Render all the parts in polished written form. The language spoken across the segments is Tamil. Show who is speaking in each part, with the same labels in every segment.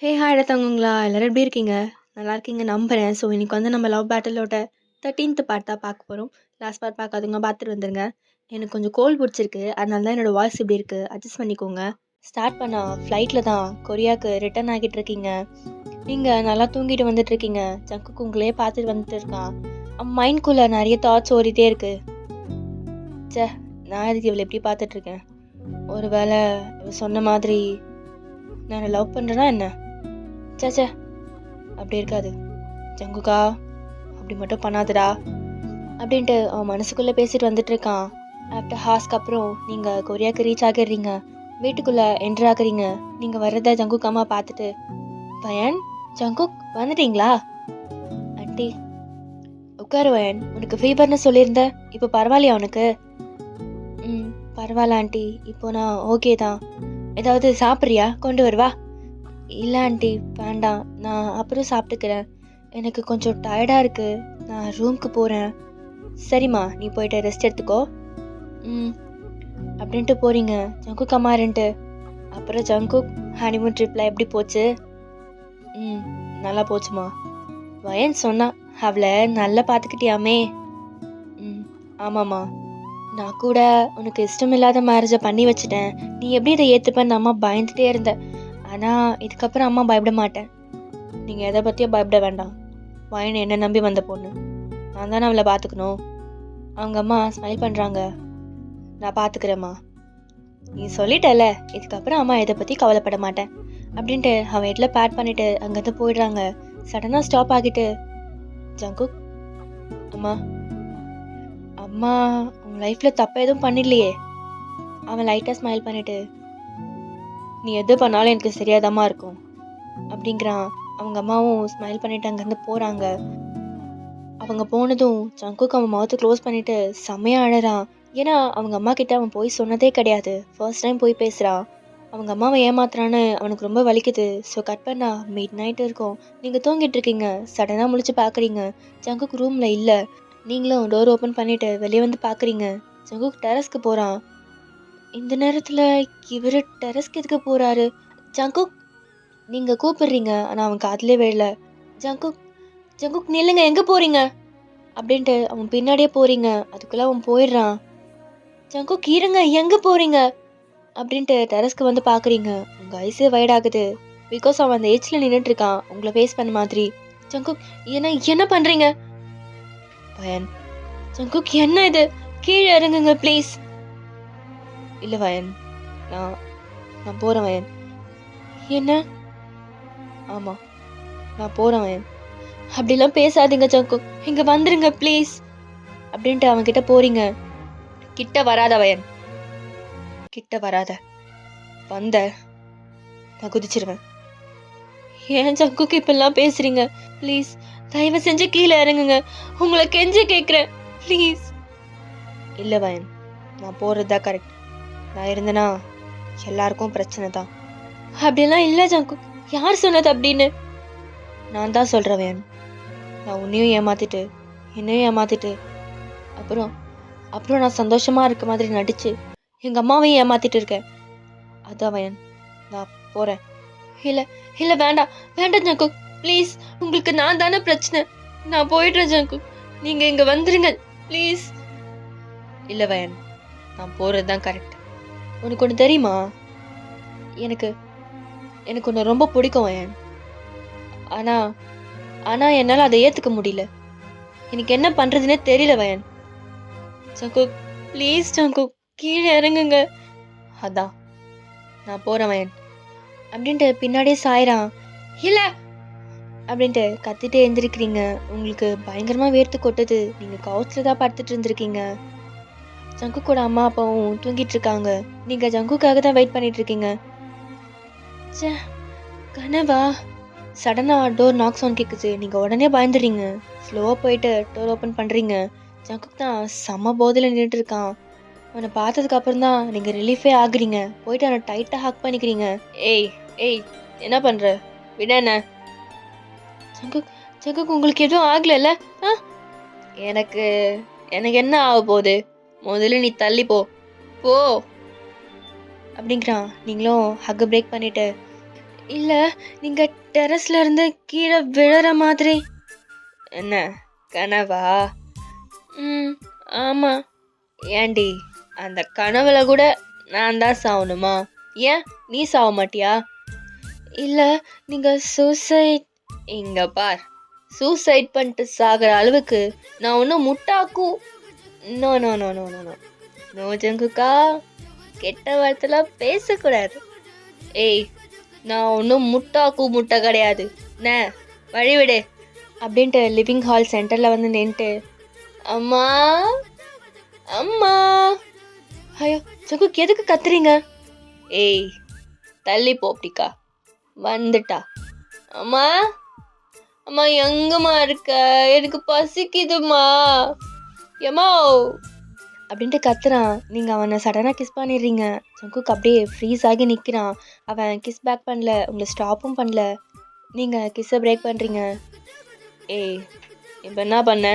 Speaker 1: ஹே ஹாய் தங்குங்களா எல்லாரும் எப்படி இருக்கீங்க? நல்லா இருக்கீங்க நம்புறேன். ஸோ இன்னைக்கு வந்து நம்ம லவ் பேட்டிலோட 13th பார்ட் தான் பார்க்க போகிறோம். லாஸ்ட் பார்ட் பார்க்காதவங்க பார்த்துட்டு வந்துருங்க. எனக்கு கொஞ்சம் கோல்டு பிடிச்சிருக்கு, அதனால தான் என்னோட வாய்ஸ் இப்படி இருக்குது, அட்ஜஸ்ட் பண்ணிக்கோங்க. ஸ்டார்ட் பண்ணா ஃப்ளைட்டில் தான் கொரியாவுக்கு ரிட்டர்ன் ஆகிட்டு இருக்கீங்க. நீங்கள் நல்லா தூங்கிட்டு வந்துட்டு இருக்கீங்க. ஜங்குக்கு உங்களையே பார்த்துட்டு வந்துட்டு இருக்கான். மைண்ட்குள்ளே நிறைய தாட்ஸ் ஓடிட்டே இருக்கு. ச்சே, நான் இதுக்கு இவளை எப்படி பார்த்துட்டு இருக்கேன்? ஒரு வேளை இவ சொன்ன மாதிரி நான் லவ் பண்ணுறேன்னா என்ன? சேச்சே, அப்படி இருக்காது. ஜங்குக்கா, அப்படி மட்டும் பண்ணாதடா அப்படின்ட்டு அவன் மனசுக்குள்ளே பேசிட்டு வந்துட்டு இருக்கான். ஆஃப்டர் ஹார்ஸ்க்கு அப்புறம் நீங்கள் கொரியாவுக்கு ரீச் ஆகிடுறீங்க. வீட்டுக்குள்ளே என்ட்ரு ஆகுறீங்க. நீங்கள் வர்றத ஜங்குக் அம்மா பார்த்துட்டு, வயன், ஜங்குக் வந்துட்டீங்களா? ஆண்டி, உட்காரு வயன், உனக்கு ஃபீவர்னு சொல்லியிருந்த, இப்போ பரவாயில்லையா உனக்கு? ம், பரவாயில்ல ஆண்டி, இப்போ நான் ஓகே தான். ஏதாவது சாப்பிட்றியா? கொண்டு வருவா? இல்லை ஆண்டி, வேண்டாம், நான் அப்புறம் சாப்பிட்டுக்கிறேன். எனக்கு கொஞ்சம் டயர்டாக இருக்குது, நான் ரூம்க்கு போகிறேன். சரிம்மா, நீ போயிட்டு ரெஸ்ட் எடுத்துக்கோ. ம், அப்படின்ட்டு போகிறீங்க ஜங்குக் அம்மாருன்ட்டு. அப்புறம் ஜங்குக், ஹனிமூன் ட்ரிப்பில் எப்படி போச்சு? ம், நல்லா போச்சுமா. வயன் சொன்னா, அவளை நல்லா பார்த்துக்கிட்டியாமே? ம், ஆமாம்மா. நான் கூட உனக்கு இஷ்டமில்லாத மேரேஜை பண்ணி வச்சுட்டேன், நீ எப்படி இதை ஏற்றுப்பேன்னு அம்மா பயந்துட்டே இருந்தேன். ஆனால் இதுக்கப்புறம் அம்மா பயப்பட மாட்டேன். நீங்கள் எதை பற்றியும் பயப்பட வேண்டாம். வயன் என்னை நம்பி வந்த பொண்ணு, நான் தானே அவளை பார்த்துக்கணும். அவங்க அம்மா ஸ்மைல் பண்ணுறாங்க. நான் பார்த்துக்கிறேம்மா. நீ சொல்லிட்டல, இதுக்கப்புறம் அம்மா இதை பற்றி கவலைப்பட மாட்டேன் அப்படின்ட்டு அவன் வீட்டில் பேட் பண்ணிவிட்டு அங்கேருந்து போயிடுறாங்க. சடனாக ஸ்டாப் ஆகிட்டு, ஜங்குக் அம்மா, அம்மா உன் லைஃப்பில் தப்பு எதுவும் பண்ணிடலையே? அவன் லைட்டாக ஸ்மைல் பண்ணிவிட்டு, நீ எது பண்ணாலும் எனக்கு சரியாதாம்மா இருக்கும் அப்படிங்கிறான். அவங்க அம்மாவும் ஸ்மைல் பண்ணிவிட்டு அங்கேருந்து போகிறாங்க. அவங்க போனதும் ஜங்குக் அவன் மவுத்தை க்ளோஸ் பண்ணிவிட்டு செம்மையாக அழறான். ஏன்னா அவங்க அம்மா கிட்ட அவன் போய் சொன்னதே கிடையாது, ஃபர்ஸ்ட் டைம் போய் பேசுகிறான். அவங்க அம்மாவை ஏமாத்துறான்னு அவனுக்கு ரொம்ப வலிக்குது. ஸோ கட் பண்ணா மிட் நைட் இருக்கும். நீங்கள் தூங்கிட்டு இருக்கீங்க. சடனாக முழிச்சு பார்க்குறீங்க, ஜங்குக் ரூமில் இல்லை. நீங்களும் டோர் ஓப்பன் பண்ணிவிட்டு வெளியே வந்து பார்க்குறீங்க. ஜங்குக் டெரஸ்க்கு போகிறான். இந்த நேரத்தில் இவர் டெரஸ்க்கு எதுக்கு போகிறாரு? ஜங்குக், நீங்கள் கூப்பிடுறீங்க, ஆனால் அவன் காதிலே விழல. ஜங்குக், ஜங்குக் நில்லுங்க, எங்கே போகிறீங்க அப்படின்ட்டு அவன் பின்னாடியே போகிறீங்க. அதுக்குள்ளே அவன் போயிடுறான். ஜங்குக் இருங்க, எங்கே போகிறீங்க அப்படின்ட்டு டெரஸ்க்கு வந்து பார்க்குறீங்க. உங்கள் ஐஸே வைட் ஆகுது, பிகாஸ் அவன் அந்த ஏஜில் நின்றுட்டுருக்கான் உங்களை ஃபேஸ் பண்ண மாதிரி. ஜங்குக், என்ன பண்ணுறீங்க? வயன், ஜங்குக் என்ன இது, கீழே இறங்குங்க ப்ளீஸ். இல்லை வயன், நான் நான் போகிறேன் வயன். என்ன? ஆமாம், நான் போகிறேன் வயன். அப்படிலாம் பேசாதீங்க ஜங்குக், இங்கே வந்துருங்க ப்ளீஸ் அப்படின்ட்டு அவன்கிட்ட போகிறீங்க. கிட்ட வராத வயன், கிட்ட வராத. வந்த நான் குதிச்சிருவேன். ஏன் ஜங்குக்கு இப்பெல்லாம் பேசுறீங்க? ப்ளீஸ் தயவு செஞ்சு கீழே இறங்குங்க, உங்களை கெஞ்சி கேட்குறேன் ப்ளீஸ். இல்லை வயன், நான் போகிறது தான் கரெக்ட். நான் இருந்தேன்னா எல்லாருக்கும் பிரச்சனை தான். அப்படியெல்லாம் இல்லை ஜங்குக், யார் சொன்னது அப்படின்னு? நான் தான் சொல்கிறேன் வயன். நான் உன்னையும் ஏமாத்திட்டு என்னையும் ஏமாத்திட்டு அப்புறம் அப்புறம் நான் சந்தோஷமாக இருக்க மாதிரி நடிச்சு எங்கள் அம்மாவையும் ஏமாத்திட்டு இருக்கேன். அதான் வயன், நான் போகிறேன். இல்லை இல்லை, வேண்டாம் வேண்டாம் ஜங்குக், ப்ளீஸ். உங்களுக்கு நான் தானே பிரச்சனை. நான் போயிடுறேன் ஜங்குக், நீங்கள் இங்கே வந்துடுங்க ப்ளீஸ். இல்லை வயன், நான் போகிறது தான் கரெக்ட். உனக்கு ஒன்று தெரியுமா? எனக்கு எனக்கு ஒன்று ரொம்ப பிடிக்கும் வயன். ஆனால் ஆனால் என்னால் அதை ஏற்றுக்க முடியல. எனக்கு என்ன பண்ணுறதுனே தெரியல வயன். ஜங்குக் ப்ளீஸ், ஜங்குக் கீழே இறங்குங்க. அதான் நான் போகிறேன் வயன் அப்படின்ட்டு பின்னாடியே சாயிறான். இல்லை அப்படின்ட்டு கத்திட்டு எழுந்திருக்கிறீங்க. உங்களுக்கு பயங்கரமாக வேர்த்து கொட்டுது. நீங்கள் கவுச்சில் தான் படுத்துட்டு இருந்திருக்கீங்க. ஜங்குக்கோட அம்மா அப்பாவும் தூங்கிட்டு இருக்காங்க. நீங்கள் ஜங்குக்காக தான் வெயிட் பண்ணிட்டு இருக்கீங்க. சே, கனவா? சடனாக டோர் நாக் சவுண்ட் கேட்குது. நீங்கள் உடனே பயந்துடுறீங்க. ஸ்லோவாக போயிட்டு டோர் ஓப்பன் பண்ணுறீங்க. ஜங்குக் தான் செம்ம போதையில் நின்றுட்டு இருக்கான். அவனை பார்த்ததுக்கு அப்புறம் தான் நீங்கள் ரிலீஃபே ஆகுறீங்க. போயிட்டு அவனை டைட்டாக ஹக் பண்ணிக்கிறீங்க. ஏய் ஏய், என்ன பண்ணுற? விட என்ன? ஜங்குக், ஜங்குக் உங்களுக்கு எதுவும் ஆகலைல்ல? ஆ, எனக்கு எனக்கு என்ன ஆக போகுது? முதல்ல நீ தள்ளி போ போ அப்படிங்கிறான். நீங்களும் ஹக்கை பிரேக் பண்ணிட்டு, இல்ல, நீங்க டெரஸ்ல இருந்து கீழே விழற மாதிரி. என்ன கனவா? ம், ஆமா. ஏண்டி, அந்த கனவுல கூட நான் தான் சாவணுமா? ஏன் நீ சாவ மாட்டியா? இல்ல, நீங்க சூசைட். இங்க பார், சூசைட் பண்ணிட்டு சாகிற அளவுக்கு நான் ஒன்றும் முட்டாக்கு. No no no no no no no ஜங்குக்கா, கெட்ட வார்த்தைலாம் பேசக்கூடாது. ஏய், நான் ஒன்றும் முட்டை கிடையாது. என்ன வழிவிடு அப்படின்ட்டு லிவிங் ஹால் சென்டரில் வந்து நின்ட்டு, அம்மா அம்மா. ஐயோ ஜங்குக், எதுக்கு கத்துறீங்க? ஏய், தள்ளி போப்டிக்கா, வந்துட்டா. அம்மா அம்மா, எங்கம்மா இருக்க? எனக்கு பசிக்குதுமா எம்மா அப்படின்ட்டு கத்துறான். நீங்கள் அவனை சடனாக கிஸ் பண்ணிடுறீங்க. ஜங்குக் அப்படியே ஃப்ரீஸ் ஆகி நிற்கிறான். அவன் கிஸ் பேக் பண்ணல, உங்களை ஸ்டாப்பும் பண்ணல. நீங்கள் கிஸ்ஸை பிரேக் பண்ணுறீங்க. ஏய், இப்போ என்ன பண்ண?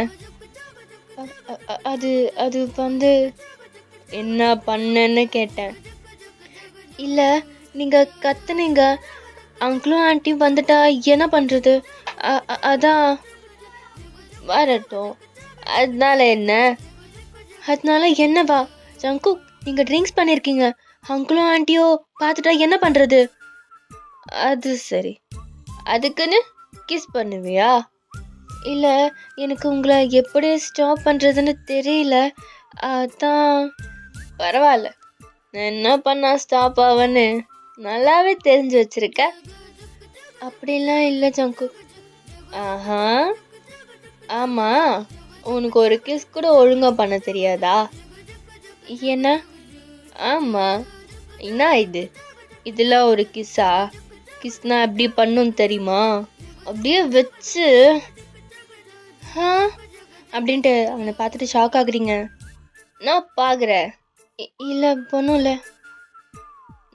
Speaker 1: அது அது வந்து என்ன பண்ணன்னு கேட்டேன். இல்லை, நீங்கள் கத்துனீங்க. அங்கிளும் ஆண்டியும் வந்துட்டா என்ன பண்ணுறது? அதான். வரட்டும், அதனால என்ன? அதனால என்னவா? ஜங்குக், நீங்கள் ட்ரிங்க்ஸ் பண்ணியிருக்கீங்க. அங்கிளும் ஆண்டியோ பார்த்துட்டா என்ன பண்ணுறது? அது சரி, அதுக்குன்னு கிஸ் பண்ணுவியா? இல்லை, எனக்கு உங்களை எப்படி ஸ்டாப் பண்ணுறதுன்னு தெரியல. அதான். பரவாயில்ல, நான் என்ன பண்ணா ஸ்டாப் ஆவன்னு நல்லாவே தெரிஞ்சு வச்சிருக்க. அப்படிலாம் இல்லை ஜங்குக். ஆஹா, ஆமாம், உனக்கு ஒரு கிஸ் கூட ஒழுங்காக பண்ண தெரியாதா? என்ன? ஆமாம், என்ன இது? இதெல்லாம் ஒரு கிஸ்ஸா? கிஸ்னா எப்படி பண்ணும் தெரியுமா? அப்படியே வச்சு அப்படின்ட்டு அவனை பார்த்துட்டு ஷாக் ஆகுறீங்க. நான் பார்க்குறேன். இல்லை, பொண்ணும் இல்லை.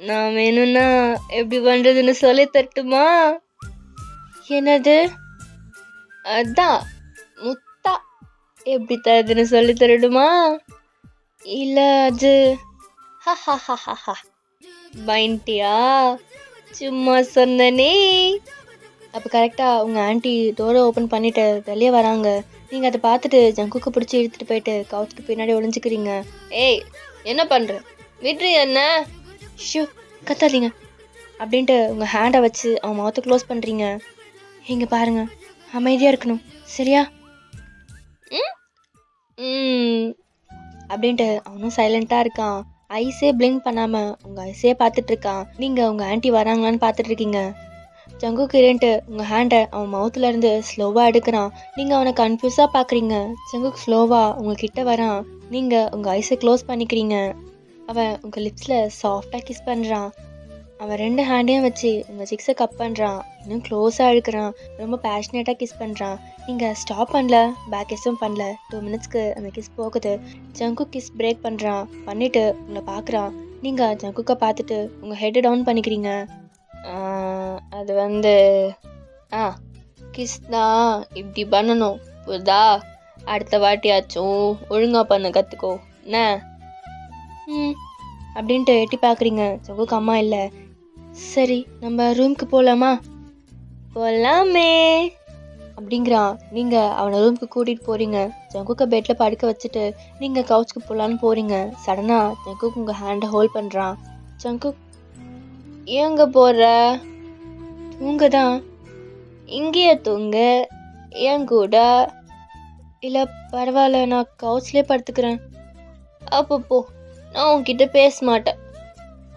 Speaker 1: நான் வேணும்னா எப்படி பண்ணுறதுன்னு சொல்லி தட்டுமா? என்னது? அதான் முத்தா எப்படி தருதுன்னு சொல்லி தரடுமா? இல்லை, அது பயன்ட்டியா? சும்மா சொன்னனே. அப்போ கரெக்டாக உங்கள் ஆண்டி டோரை ஓப்பன் பண்ணிவிட்டு வெளியே வராங்க. நீங்கள் அதை பார்த்துட்டு ஜங்குக்கு பிடிச்சி இழுத்துட்டு போயிட்டு கவுச்சுக்கு பின்னாடி ஒளிஞ்சிக்கிறீங்க. ஏய், என்ன பண்ணுற? விட்ரு என்ன? ஷூ, கத்தாதீங்க அப்படின்ட்டு உங்கள் ஹேண்டை வச்சு அவன் மவுத்தை க்ளோஸ் பண்ணுறீங்க. இங்கே பாருங்கள், அமைதியாக இருக்கணும், சரியா? அப்படின்ட்டு அவனும் சைலண்ட்டாக இருக்கான். ஐஸே பிளிங்க் பண்ணாமல் உங்கள் ஐஸே பார்த்துட்டு இருக்கான். நீங்கள் உங்கள் ஆண்டி வராங்களான்னு பார்த்துட்டு இருக்கீங்க. ஜங்குக் இருந்துட்டு உங்கள் ஹேண்டை அவன் மவுத்துல இருந்து ஸ்லோவாக எடுக்கிறான். நீங்கள் அவனை கன்ஃபியூஸாக பார்க்குறீங்க. ஜங்குக் ஸ்லோவாக உங்ககிட்ட வரான். நீங்கள் உங்கள் ஐஸை க்ளோஸ் பண்ணிக்கிறீங்க. அவன் உங்கள் லிப்ஸில் சாஃப்டாக கிஸ் பண்ணுறான். அவன் 2 ஹேண்டையும் வச்சு உங்கள் சிக்ஸை கப் பண்ணுறான். இன்னும் க்ளோஸாக இழுக்கிறான். ரொம்ப பேஷனேட்டாக கிஸ் பண்ணுறான். நீங்கள் ஸ்டாப் பண்ணல, பேக் கிஸ்ஸும் பண்ணல. 2 மினிட்ஸ்க்கு அந்த கிஸ் போகுது. ஜங்குக் கிஸ் பிரேக் பண்ணுறான். பண்ணிவிட்டு உங்களை பார்க்குறான். நீங்கள் ஜங்குக்கை பார்த்துட்டு உங்கள் ஹெட்டை டவுன் பண்ணிக்கிறீங்க. அது வந்து கிஸ் தான் இப்படி பண்ணணும், புரியுதா? அடுத்த வாட்டியாச்சும் ஒழுங்காக பண்ண கற்றுக்கோ என்ன? அப்படின்ட்டு எட்டி பார்க்குறீங்க. ஜங்குக்கு அம்மா இல்லை. சரி, நம்ம ரூமுக்கு போகலாமா? போகலாமே அப்படிங்கிறான். நீங்கள் அவனை ரூமுக்கு கூட்டிகிட்டு போகிறீங்க. ஜங்குக்கை பெட்டில் படுக்க வச்சுட்டு நீங்கள் கவுச்சுக்கு போகலான்னு போகிறீங்க. சடனாக ஜங்குக் உங்கள் ஹேண்டை ஹோல்ட் பண்ணுறான். ஜங்குக், எங்கே போகிற? தூங்க தான். இங்கேயே தூங்க, என் கூட. இல்லை, பரவாயில்ல, நான் கவுச்லேயே படுத்துக்கிறேன். அப்போ போ, நான் உங்ககிட்ட பேச மாட்டேன்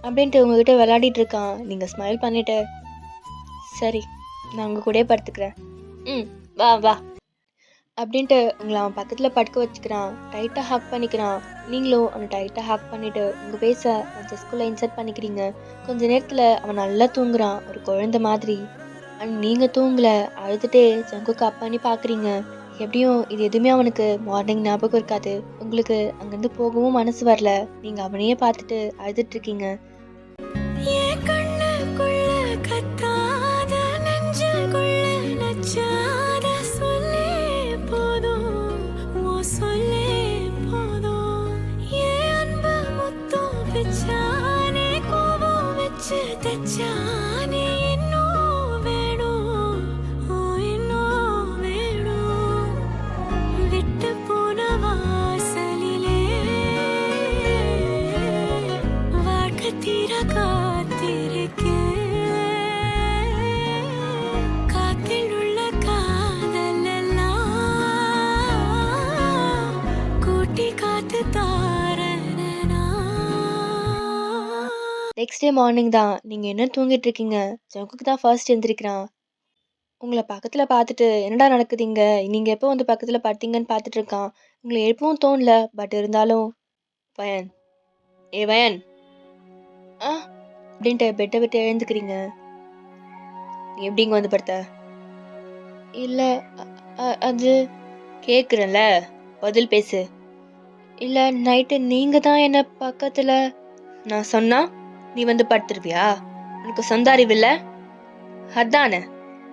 Speaker 1: அப்படின்ட்டு உங்ககிட்ட விளையாடிட்டு இருக்கான். நீங்கள் ஸ்மைல் பண்ணிட்டு, சரி, நான் உங்கள் கூடயே படுத்துக்கிறேன். வா வா அப்படின்ட்டு உங்களை அவன் பக்கத்தில் படுக்க வச்சுக்கிறான். டைட்டாக ஹக் பண்ணிக்கிறான். நீங்களும் அவனை டைட்டாக ஹக் பண்ணிவிட்டு உங்கள் பேச அவன் செஸ்குள்ளே இன்சர்ட் பண்ணிக்கிறீங்க. கொஞ்ச நேரத்தில் அவன் நல்லா தூங்குறான், ஒரு குழந்தை மாதிரி. அண்ட் நீங்கள் தூங்கலை, அழுதுகிட்டே ஜங்குக்கு அப் பண்ணி பார்க்குறீங்க. எப்படியும் இது எதுவுமே அவனுக்கு மார்னிங் ஞாபகம் இருக்காது. உங்களுக்கு அங்கேருந்து போகவும் மனசு வரல. நீங்கள் அவனையே பார்த்துட்டு அழுதுட்ருக்கீங்க.
Speaker 2: தச்சானே
Speaker 1: நெக்ஸ்ட் டே மார்னிங் தான். நீங்க என்ன தூங்கிட்டு இருக்கீங்க? ஜங்குக்கு தான் ஃபர்ஸ்ட் எந்திரிக்கிறான். உங்கள பக்கத்துல பார்த்துட்டு, "என்னடா நடக்குது இங்க? நீங்க எப்போ வந்து பக்கத்துல படுத்தீங்கன்னு?" பார்த்துட்டு இருக்கான். உங்கள எழுப்பவும் தோணல. பட் இருந்தாலும், "வயன், வயன்" ஆ அப்படின்ட்டு பெட்ட விட்டு எழுந்துக்கிறீங்க. "நீ எப்படி இங்க வந்து படுத்த?" "இல்ல, அ அ அது" "கேட்குறேன்ல, பதில் பேசு." "இல்ல, நைட்டு நீங்க தான் என்ன பக்கத்துல." "நான் சொன்னா, நீ வந்து படுத்துருவியா? உனக்கு சொந்த அறிவு இல்ல? அதானே,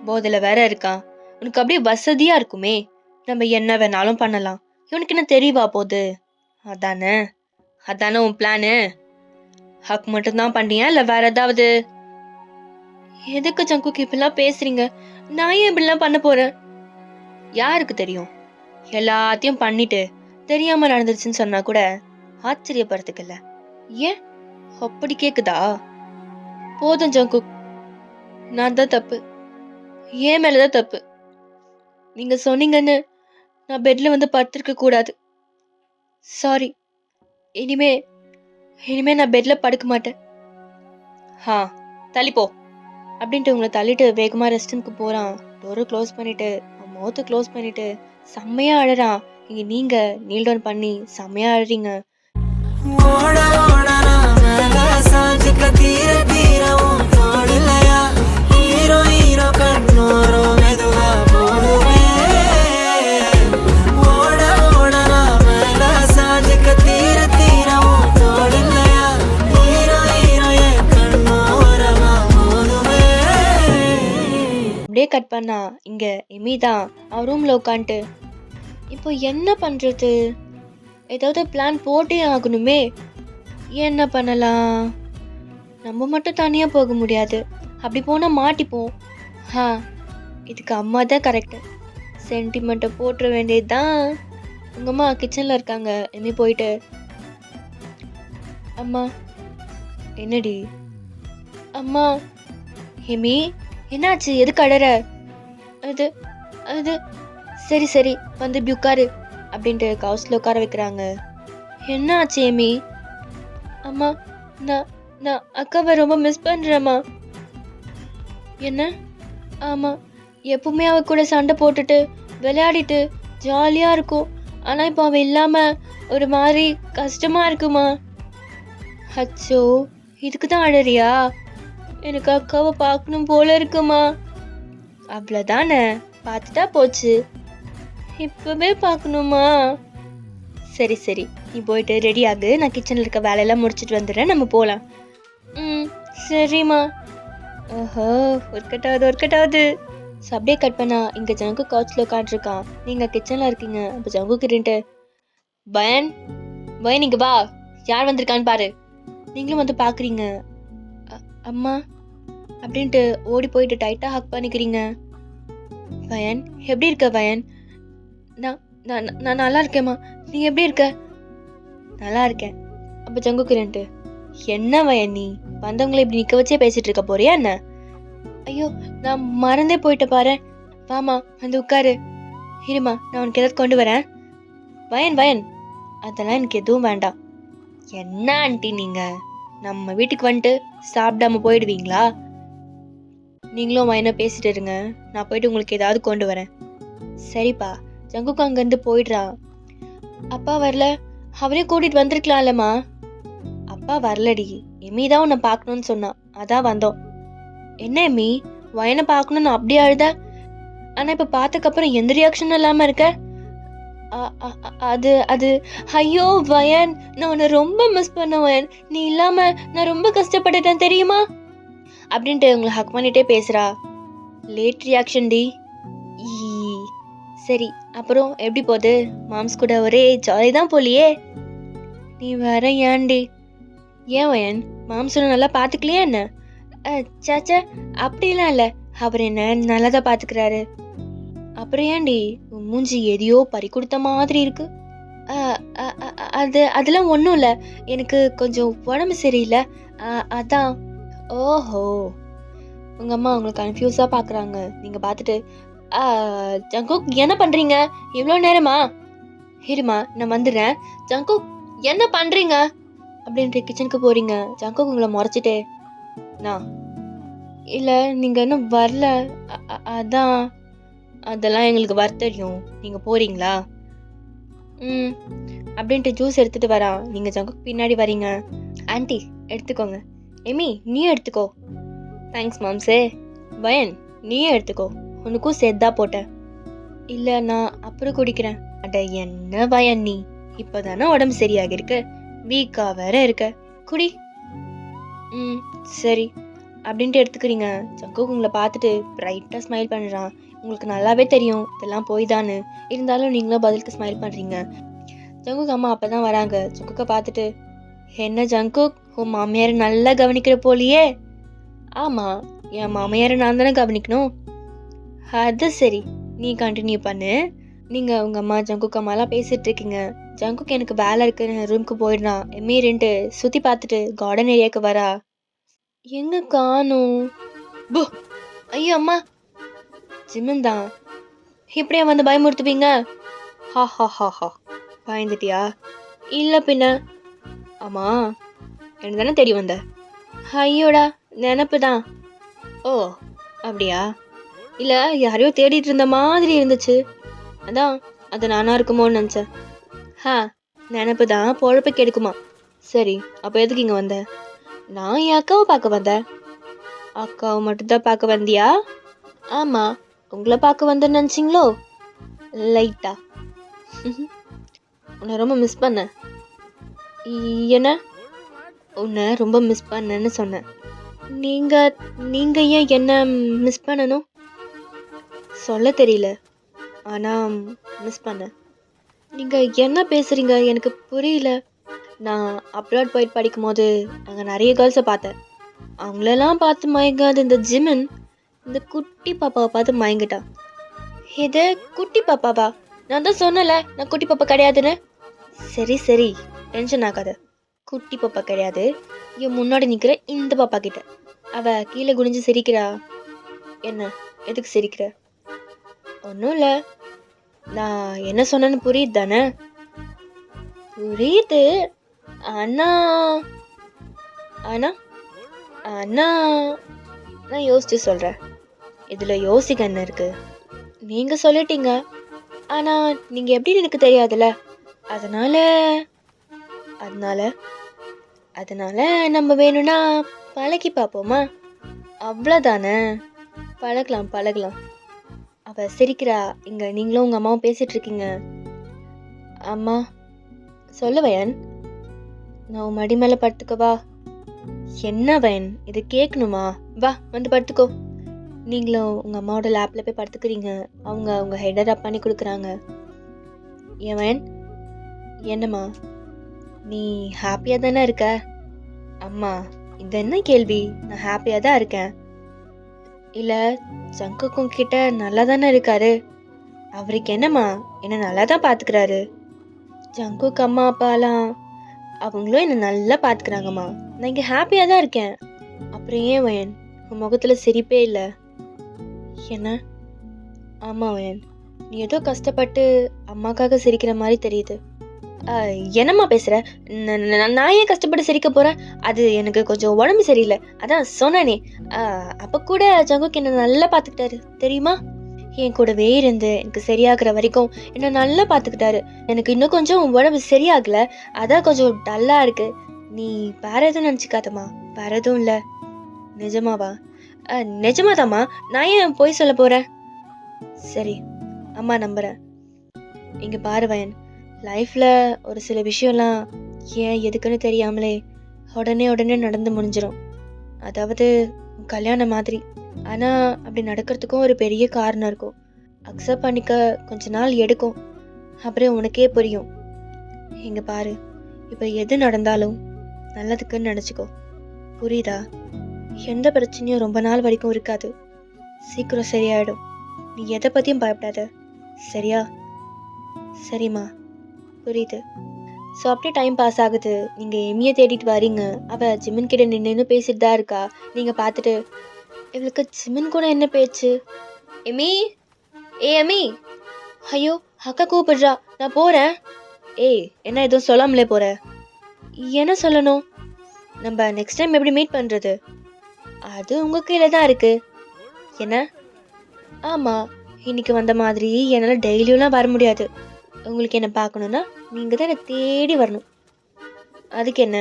Speaker 1: போதையில வேற இருக்கான். உனக்கு அப்படியே வசதியா இருக்குமே. நம்ம என்ன வேணாலும் பண்ணலாம். இவனுக்கு என்ன தெரியவா போகுது? அதானே, அதானே உன் பிளானு? ஹக் மட்டும் தான் பண்ணியா இல்ல வேற ஏதாவது?" "எதுக்கு ஜங்குக்கு இப்படிலாம் பேசுறீங்க? நான் ஏன் இப்படிலாம் பண்ண போறேன்?" "யாருக்கு தெரியும்? எல்லாத்தையும் பண்ணிட்டு தெரியாம நடந்துருச்சுன்னு சொன்னா கூட ஆச்சரியப்படுறதுக்கு இல்ல. ஏன் அப்படி கேக்குதா? போதும் ஜங்குக், நான் தான் தப்பு. ஏன் மேலதான் தப்பு. நீங்க சொன்னீங்கன்னு நான் பெட்ல வந்து படுத்திருக்க கூடாது. சாரி. இனிமே இனிமே நான் பெட்ல படுக்க மாட்டேன்." "ஹா, தள்ளி போ." அப்படின்ட்டு உங்களை தள்ளிட்டு வேகமா ரெஸ்ட் ரூம்க்கு போறான். டோரை க்ளோஸ் பண்ணிட்டு அவன் மவுத்தை க்ளோஸ் பண்ணிட்டு செம்மையா அழறான். இங்க நீங்க நீல் டவுன் பண்ணி செம்மையா அழறீங்க.
Speaker 2: ஓட ஓட நான் மேல சாஞ்சுக்க தீர தீரவும் தோடலையா ஹீரோ ஹீரோ கண்ணோரம் மெதுவா போடுவே ஓட ஓட நான் மேல சாஞ்சுக்க தீர தீரவும் தோடலையா ஹீரோ ஹீரோ என் கண்ணோரமா போடுவே.
Speaker 1: அப்படியே கட் பண்ணா இங்க எமி தான் அவன் ரூம்ல உட்காந்துட்டு, இப்போ என்ன பண்றது? ஏதாவது பிளான் போட்டே ஆகணுமே. என்ன பண்ணலாம்? நம்ம மட்டும் தனியா போக முடியாது. அப்படி போனா மாட்டிப்போம். ஹா, இதுக்கு அம்மா தான் கரெக்ட். சென்டிமெண்ட்டை போட்டுற வேண்டியதுதான். உங்க அம்மா கிச்சன்ல இருக்காங்க. எமி போயிட்டு, "அம்மா." "என்னடி?" "அம்மா." "எமி, என்னாச்சு? எதுக்கு அழற?" "அது அது சரி சரி, வந்து இப்படி உட்காரு." அப்படின்ட்டு கவுஸ்ல உட்கார வைக்கிறாங்க. "என்ன ஆச்சு எமி?" "அம்மா, நான் நான் அக்காவை ரொம்ப மிஸ் பண்றேம்மா." "என்ன?" "ஆமா, எப்பவுமே அவ கூட சண்டை போட்டுட்டு விளையாடிட்டு ஜாலியா இருக்கும். ஆனா இப்போ அவ இல்லாம ஒரு மாதிரி கஷ்டமா இருக்குமா." "அச்சோ, இதுக்கு தான் அழறியா? எனக்கு அக்காவை பார்க்கணும் போல இருக்குமா." "அவ்வளோதானே, பார்த்துட்டா போச்சு. இப்பவே பார்க்கணுமா?" "சரி சரி, நீ போயிட்டு ரெடி ஆகு. நான் கிச்சனில் இருக்க வேலையெல்லாம் முடிச்சிட்டு வந்துடுறேன். நம்ம போகலாம்." "ம், சரிம்மா." ஓஹோ, ஒர்க் அவுட் ஆகுது, ஒர்க் அவுட் ஆகுது. ஸோ அப்படியே கட் பண்ணா இங்கே ஜங்கு கவுச்சில் உட்காந்துருக்கான். நீங்கள் கிச்சனில் இருக்கீங்க. அப்போ ஜங்கு கிட்டே, "பயன், பயன் இங்கே வா. யார் வந்திருக்கான்னு பாரு." நீங்களும் வந்து பார்க்குறீங்க. "அம்மா." அப்படின்ட்டு ஓடி போயிட்டு டைட்டாக ஹக் பண்ணிக்கிறீங்க. "பயன், எப்படி இருக்க பயன்?" நான் நான் நான் நல்லா இருக்கேம்மா. நீ எப்படி இருக்க?" "நல்லா இருக்கேன்." அப்போ ஜங்குக்குறேன்ட்டு, "என்ன வயன் நீ வந்தவங்களை இப்படி நிற்க வச்சே பேசிட்டு இருக்க போறியா என்ன?" "ஐயோ, நான் மறந்தே போயிட்ட பாரு. வாமா, வந்து உட்காரு. இருமா, நான் உனக்கு ஏதாவது கொண்டு வரேன்." "வயன் வயன், அதெல்லாம் எனக்கு எதுவும் வேண்டாம்." "என்ன ஆண்டி நீங்க நம்ம வீட்டுக்கு வந்துட்டு சாப்பிடாம போயிடுவீங்களா? நீங்களும் வயனை பேசிட்டு இருங்க. நான் போயிட்டு உங்களுக்கு ஏதாவது கொண்டு வரேன்." "சரிப்பா." ஜங்குக்கு அங்கேருந்து போயிடுறான். "அப்பா வரல? அவரையும் கூட்டிட்டு வந்திருக்கலாம்லம்மா." "அப்பா வரலடி. எமி தான் உன்னை பார்க்கணும்னு சொன்னா, அதான் வந்தோம்." "என்ன எமி, வயனை பார்க்கணும்னு அப்படியே அழுத? ஆனா இப்ப பார்த்ததுக்கப்புறம் எந்த ரியாக்ஷனும் இல்லாம இருக்க?" அது அது ஐயோ வயன், நான் உன்னை ரொம்ப மிஸ் பண்ண வயன். நீ இல்லாம நான் ரொம்ப கஷ்டப்பட்டுட்டேன் தெரியுமா?" அப்படின்ட்டு உங்களை ஹக் பண்ணிட்டே பேசுறா. Late reaction D. ஈ, சரி, அப்புறம் எப்படி போகுது? மாம்ஸ் கூட ஒரே ஜாலி தான் போலியே. "நீ வேற ஏன்டி?" "ஏன் வயன், மாம்ஸ் உன்னை நல்லா பார்த்துக்கலையா என்ன?" "சாச்சா, அப்படிலாம் இல்லை. அவர் என்ன நல்லா தான் பார்த்துக்கிறாரு." "அப்புறம் ஏன்டி உன் மூஞ்சி எதையோ பறி கொடுத்த மாதிரி இருக்கு?" அதெல்லாம் ஒன்றும் இல்லை. எனக்கு கொஞ்சம் உடம்பு சரியில்லை, அதான்." "ஓஹோ." உங்கள் அம்மா உங்களை கன்ஃபியூஸாக பார்க்குறாங்க. நீங்கள் பார்த்துட்டு, "ஜங்குக், என்ன பண்ணுறீங்க? இவ்வளோ நேரமா?" "இருமா, நான் வந்துடுறேன்." "ஜங்குக், என்ன பண்ணுறீங்க?" அப்படின்ட்டு கிச்சனுக்கு போறீங்க. ஜங்குக் உங்களை முறைச்சிட்டே, நான் இல்லை நீங்கள் இன்னும் வரல. அதான் அதெல்லாம் எங்களுக்கு வர தெரியும். நீங்கள் போறீங்களா? ம் அப்படின்ட்டு ஜூஸ் எடுத்துட்டு வரான். நீங்கள் ஜங்குக் பின்னாடி வரீங்க. ஆன்ட்டி எடுத்துக்கோங்க. எமி நீயும் எடுத்துக்கோ. தேங்க்ஸ் மாம்ஸே. பயன் நீயும் எடுத்துக்கோ, உனக்கும் சேர்த்தா போட்டேன். இல்லை நான் அப்புறம் குடிக்கிறேன். அட என்ன பயன் நீ, இப்போதானே உடம்பு சரியாக இருக்கு, வீக்கா வேற இருக்க, குடி. ம் சரி அப்படின்ட்டு எடுத்துக்கிறீங்க. ஜங்குக் உங்களை பார்த்துட்டு பிரைட்டாக ஸ்மைல் பண்ணுறான். உங்களுக்கு நல்லாவே தெரியும் இதெல்லாம் போய் தானு, இருந்தாலும் நீங்களும் பதிலுக்கு ஸ்மைல் பண்ணுறீங்க. ஜங்குக் அம்மா அப்போ தான் வராங்க. ஜங்குக்கை பார்த்துட்டு, என்ன ஜங்குக் உன் மாமியாரை நல்லா கவனிக்கிற போலியே? ஆமாம், என் மாமியாரை நான் தானே கவனிக்கணும். அது சரி, நீ கண்டினியூ பண்ணு. நீங்கள் உங்கள் அம்மா ஜங்குக் அம்மாலாம் பேசிகிட்டு இருக்கீங்க. ஜங்குக் எனக்கு வேலை இருக்குன்னு ரூமுக்கு போயிடுறான். எம்மீரின்ட்டு சுற்றி பார்த்துட்டு கார்டன் ஏரியாவுக்கு வரா. எங்கே காணும்? பு ஐயோ அம்மா, ஜிம்மன் தான். இப்படியே வந்து பயமுறுத்துவீங்க? ஹா ஹா ஹா ஹா, பயந்துட்டியா? இல்லை பின்ன. ஆமாம், எனக்கு தானே தெரிய வந்த. ஐயோடா, நினப்பு தான். ஓ அப்படியா? இல்லை யாரையோ தேடிட்டு இருந்த மாதிரி இருந்துச்சு, அதான் அது நானாக இருக்குமோன்னு நினச்சேன். ஹா, நினப்பு தான் பொழப்பு கெடுக்குமா. சரி, அப்போ எதுக்கு இங்கே வந்த? நான் என் அக்காவை பார்க்க வந்தேன். அக்காவை மட்டும்தான் பார்க்க வந்தியா? ஆமாம், உங்களை பார்க்க வந்தேன்னு நினச்சிங்களோ? லைட்டா. உன்னை ரொம்ப மிஸ் பண்ணேன். என்ன? உன்னை ரொம்ப மிஸ் பண்ணேன்னு சொன்னேன். நீங்கள் ஏன் என்ன மிஸ் பண்ணணும்? சொல்ல தெரியல, ஆனால் மிஸ் பண்ணேன். நீங்கள் என்ன பேசுகிறீங்க, எனக்கு புரியல. நான் அப்ராட் போயிட்டு படிக்கும்போது அங்கே நிறைய கேர்ள்ஸை பார்த்தேன். அவங்களெல்லாம் பார்த்து மயங்காது இந்த ஜிமன் இந்த குட்டி பாப்பாவை பார்த்து மயங்கிட்டான். இது குட்டி பாப்பாவா? நான் தான் சொன்னல நான் குட்டி பாப்பா கிடையாதுன்னு. சரி சரி, டென்ஷன் ஆகாத. குட்டி பாப்பா கிடையாது, என் முன்னாடி நிற்கிற இந்த பாப்பா கிட்ட. அவ கீழே குனிஞ்சு சிரிக்கிறா. என்ன, எதுக்கு சிரிக்கிற? ஒன்றும் இல்லை, நான் என்ன சொன்னேன்னு புரியுது தானே? புரியுது. அண்ணா அண்ணா அண்ணா நான் யோசிச்சு சொல்கிறேன். இதில் யோசிக்க என்ன இருக்கு? நீங்கள் சொல்லிட்டீங்க, ஆனால் நீங்கள் எப்படின்னு எனக்கு தெரியாதுல்ல. அதனால அதனால அதனால நம்ம வேணும்னா பழகி பார்ப்போமா? அவ்வளோதானே, பழகலாம் பழகலாம். அவள் சிரிக்கிறா. இங்கே நீங்களும் உங்கள் அம்மாவும் பேசிகிட்டு இருக்கீங்க. அம்மா சொல்ல வயன், நான் உன் மடி மேலே படுத்துக்கவா? என்ன வயன், இது கேட்கணுமா? வா வந்து படுத்துக்கோ. நீங்களும் உங்கள் அம்மாவோட லேப்பில் போய் படுத்துக்கிறீங்க. அவங்க அவங்க ஹெட்டை ரப் பண்ணி கொடுக்குறாங்க. ஏன் வயன், என்னம்மா நீ ஹாப்பியாக தானே இருக்க? அம்மா இது என்ன கேள்வி? நான் ஹாப்பியாக தான் இருக்கேன். இல்லை, ஜங்குக்கும் கிட்ட நல்லா தானே இருக்காரு. அவருக்கு என்னம்மா, என்னை நல்லா தான் பார்த்துக்கிறாரு. ஜங்குக்கு அம்மா அப்பாலாம் அவங்களும் என்னை நல்லா பார்த்துக்கிறாங்கம்மா. நான் இங்கே ஹாப்பியாக தான் இருக்கேன். அப்புறம் ஏன் வயன் உன் முகத்தில் சிரிப்பே இல்லை? என்ன? ஆமாம் வயன், நீ ஏதோ கஷ்டப்பட்டு அம்மாக்காக சிரிக்கிற மாதிரி தெரியுது. என்னம்மா பேசுகிற? நான் ஏன் கஷ்டப்பட்டு சிரிக்க போகிறேன்? அது எனக்கு கொஞ்சம் உடம்பு சரியில்லை, அதான் சொன்னானே. அப்போ கூட ஜங்குக்கு என்னை நல்லா பார்த்துக்கிட்டாரு தெரியுமா? என் கூடவே இருந்து எனக்கு சரியாகிற வரைக்கும் என்னை நல்லா பார்த்துக்கிட்டாரு. எனக்கு இன்னும் கொஞ்சம் உடம்பு சரியாகலை, அதான் கொஞ்சம் டல்லாக இருக்கு. நீ வேற எதுவும் நினச்சிக்காதம்மா. வேற எதுவும் இல்லை. நிஜமாவா? நிஜமாதாம்மா, நான் ஏன் போய் சொல்ல போகிறேன்? சரி அம்மா நம்புகிறேன். இங்கே பாரு வயன், லைஃப்பில் ஒரு சில விஷயம்லாம் ஏன் எதுக்குன்னு தெரியாமலே உடனே நடந்து முடிஞ்சிடும். அதாவது கல்யாணம் மாதிரி. ஆனால் அப்படி நடக்கிறதுக்கும் ஒரு பெரிய காரணம் இருக்கும். அக்செப்ட் பண்ணிக்க கொஞ்ச நாள் எடுக்கும், அப்புறம் உனக்கே புரியும். இங்கே பாரு, இப்போ எது நடந்தாலும் நல்லதுக்குன்னு நினச்சிக்கோ, புரியுதா? எந்த பிரச்சனையும் ரொம்ப நாள் வரைக்கும் இருக்காது, சீக்கிரம் சரியாயிடும். நீ எதை பற்றியும் பயப்படாத, சரியா? சரிம்மா, புரியுது. ஸோ அப்படியே டைம் பாஸ் ஆகுது. நீங்கள் எம்மியை தேடிட்டு வரீங்க. அவள் ஜிம்மன் கிட்ட நின்று பேசிட்டு தான் இருக்கா. நீங்கள் பார்த்துட்டு, இவளுக்கு ஜிம்மன் கூட என்ன பேச்சு? எமி, எமி, ஐயோ அக்கா கூப்பிடுறா, நான் போகிறேன். ஏய் என்ன எதுவும் சொல்லாமலே போகிற? என்ன சொல்லணும்? நம்ம நெக்ஸ்ட் டைம் எப்படி மீட் பண்ணுறது? அது உங்கள் கையில் தான் இருக்குது. என்ன? ஆமாம், இன்னைக்கு வந்த மாதிரி என்னால் டெய்லியும்லாம் வர முடியாது. உங்களுக்கு என்ன பார்க்கணுன்னா நீங்கள் தான் என்னை தேடி வரணும். அதுக்கு என்ன,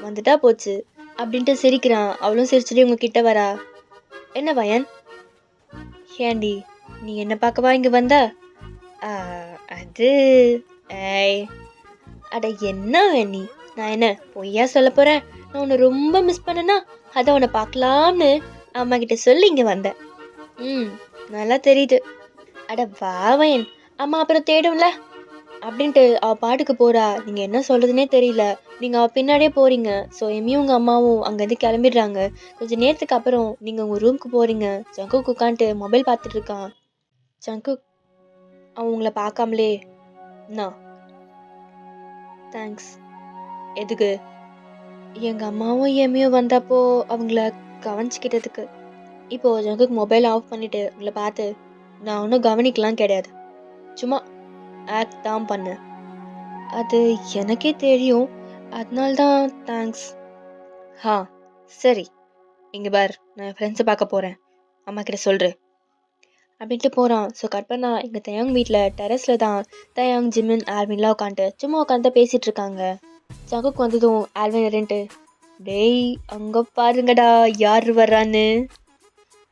Speaker 1: வந்துட்டா போச்சு அப்படின்ட்டு சிரிக்கிறான். அவளும் சிரிச்சுட்டு உங்ககிட்ட வரா. என்ன வயன்? ஏண்டி, நீ என்ன பார்க்கவா இங்கே வந்த? "ஆ, அது ஏய் அட என்ன நீ, நான் என்ன பொய்யா சொல்ல போகிறேன்? நான் உன்னை ரொம்ப மிஸ் பண்ணேன்னா அதை உன்னை பார்க்கலாம்னு அம்மா கிட்ட சொல்லி இங்கே வந்தேன். ம், நல்லா தெரியுது. அட வா வயன், அம்மா அப்புறம் தேடும்ல அப்படின்ட்டு அவள் பாட்டுக்கு போகிறா. நீங்கள் என்ன சொல்கிறதுனே தெரியல. நீங்கள் அவள் பின்னாடியே போகிறீங்க. ஸோ எம்மியும் உங்கள் அம்மாவும் அங்கேருந்து கிளம்பிடுறாங்க. கொஞ்சம் நேரத்துக்கு அப்புறம் நீங்கள் உங்கள் ரூமுக்கு போகிறீங்க. ஜங்குக் உட்காந்துட்டு மொபைல் பார்த்துட்டு இருக்கான். ஜங்குக், அவன் உங்களை பார்க்காமலே நான் தேங்க்ஸ். எதுக்கு? எங்கள் அம்மாவும் எம்மியும் வந்தப்போ அவங்கள கவனிச்சிக்கிட்டதுக்கு. இப்போது ஜங்குக் மொபைல் ஆஃப் பண்ணிவிட்டு உங்களை பார்த்து, நான் ஒன்றும் கவனிக்கலாம் கிடையாது, சும்மா ஆக்ட் தான் பண்ணேன். அது எனக்கே தெரியும், அதனால்தான் தேங்க்ஸ். ஆ சரி, இங்கே பார், நான் என் ஃப்ரெண்ட்ஸை பார்க்க போகிறேன், அம்மா கிட்ட சொல்கிறேன் அப்படின்ட்டு போகிறான். ஸோ கட் பண்ணா எங்கள் தயாங் வீட்டில் டெரஸில் தான் தயாங், ஜிமின், ஆல்வின்லாம் உட்காந்துட்டு சும்மா உட்காந்து பேசிகிட்டு இருக்காங்க. ஜங்குக் வந்ததும் ஆல்வின் இருந்துட்டு, டேய் அங்கே பாருங்கடா யார் வர்றான்னு.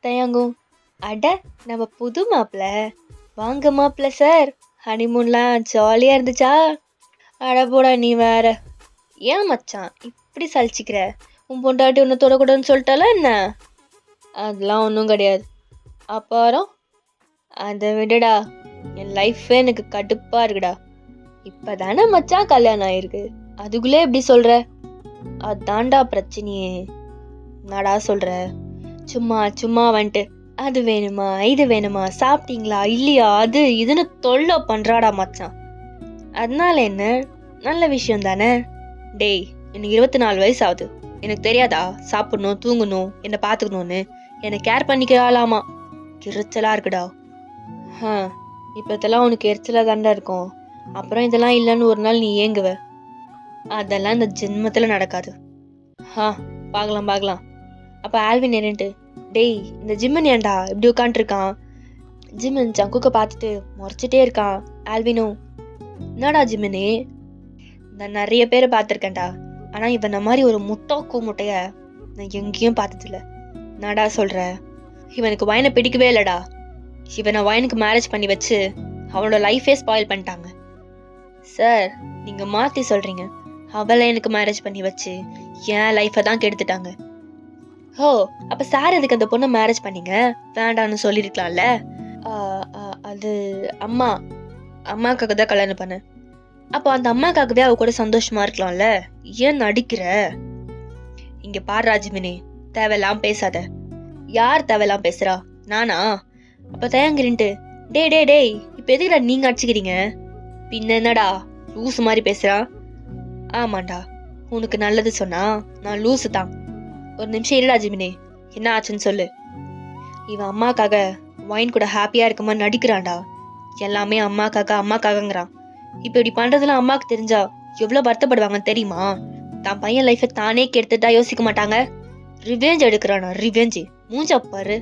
Speaker 1: தயாங்கும், அட நம்ம புது மாப்பிள்ள, வாங்க மாப்பிள்ள சார், ஹனிமூன்லாம் ஜாலியாக இருந்துச்சா? அட போடா நீ வேற. ஏன் மச்சான் இப்படி சலிச்சிக்கிற? உன் பொண்டாட்டி ஒன்று தொடக்கூடாதுன்னு சொல்லிட்டால என்ன? அதெல்லாம் ஒன்றும் கிடையாது. அப்புறம் அதை விடடா, என் லைஃபே எனக்கு கடுப்பாக இருக்குடா. இப்போ தானே மச்சான் கல்யாணம் ஆயிருக்கு, அதுக்குள்ளே எப்படி சொல்கிற? அதான்டா பிரச்சனையே. என்னடா சொல்கிற? சும்மா சும்மா வந்துட்டு அது வேணுமா இது வேணுமா, சாப்பிட்டீங்களா இல்லையா, அது இதுன்னு தொல்லை பண்ணுறாடா மச்சான். அதனால என்ன, நல்ல விஷயம் தானே. டேய், எனக்கு 24 வயசு ஆகுது, எனக்கு தெரியாதா சாப்பிடணும் தூங்கணும் என்னை பார்த்துக்கணும்னு? என்னை கேர் பண்ணிக்கிறாளாமா. எரிச்சலாக இருக்குடா. இப்போ இதெல்லாம் உனக்கு எரிச்சலாக தாண்டா இருக்கும். அப்புறம் இதெல்லாம் இல்லைன்னு ஒரு நாள் நீ ஏங்குவ. அதெல்லாம் இந்த ஜென்மத்தில் நடக்காது. பார்க்கலாம் பார்க்கலாம். அப்போ ஆல்வின் என்னன்ட்டு, டேய் இந்த ஜிம்மன் ஏன்டா இப்படி உட்காந்துருக்கான்? ஜிம்மன் ஜங்குக்கை பார்த்துட்டு முறைச்சிட்டே இருக்கான். ஆல்வினும், என்னடா ஜிம்மனே, நான் நிறைய பேரை பார்த்துருக்கேன்டா, ஆனால் இவனை மாதிரி ஒரு முட்டாக்கு முட்டைய நான் எங்கேயும் பார்த்ததில்ல. என்னடா சொல்கிற? இவனுக்கு வயனை பிடிக்கவே இல்லைடா. இவனை வயனுக்கு மேரேஜ் பண்ணி வச்சு அவனோட லைஃபே ஸ்பாயில் பண்ணிட்டாங்க. சார், நீங்கள் மாற்றி சொல்கிறீங்க. அவளை எனக்கு மேரேஜ் பண்ணி வச்சு என் லைஃப்பை தான் கெடுத்துட்டாங்க. ஓ, அப்போ சார் எதுக்கு அந்த பொண்ணை மேரேஜ் பண்ணீங்க? வேண்டான்னு சொல்லியிருக்கலாம்ல. அது அம்மாக்காக தான் கல்யாணம் பண்ணேன். அப்போ அந்த அம்மாக்காகவே அவ கூட சந்தோஷமா இருக்கலாம்ல, ஏன் நடிக்கிற? இங்க பாரு ராஜ்மினி, தேவையெல்லாம் பேசாத. யார் தேவையெல்லாம் பேசுறா? நானா? அப்ப தயங்குறின்ட்டு, டேய் டேய் டேய், இப்ப எதுக்குடா நீங்க அடிச்சுக்கிறீங்க? பின்ன என்னடா லூசு மாதிரி பேசுறா? ஆமாண்டா, உனக்கு நல்லது சொன்னா நான் லூசு தான். ஒரு நிமிஷம் இருடா ஜிமினி, என்ன ஆச்சுன்னு சொல்லு. இவன் அம்மாக்காக வைன் கூட ஹாப்பியா இருக்க மாதிரி நடிக்கிறான்டா. எல்லாமே அம்மாக்காகங்கிறான். இப்போ இப்படி பண்றதுலாம் அம்மாவுக்கு தெரிஞ்சா எவ்வளவு வருத்தப்படுவாங்கன்னு தெரியுமா? தான் பையன் லைஃபை தானே கெடுத்துட்டா யோசிக்க மாட்டாங்க. ரிவெஞ்ச் எடுக்கிறானா ரிவெஞ்சு, மூஞ்சா பாரு.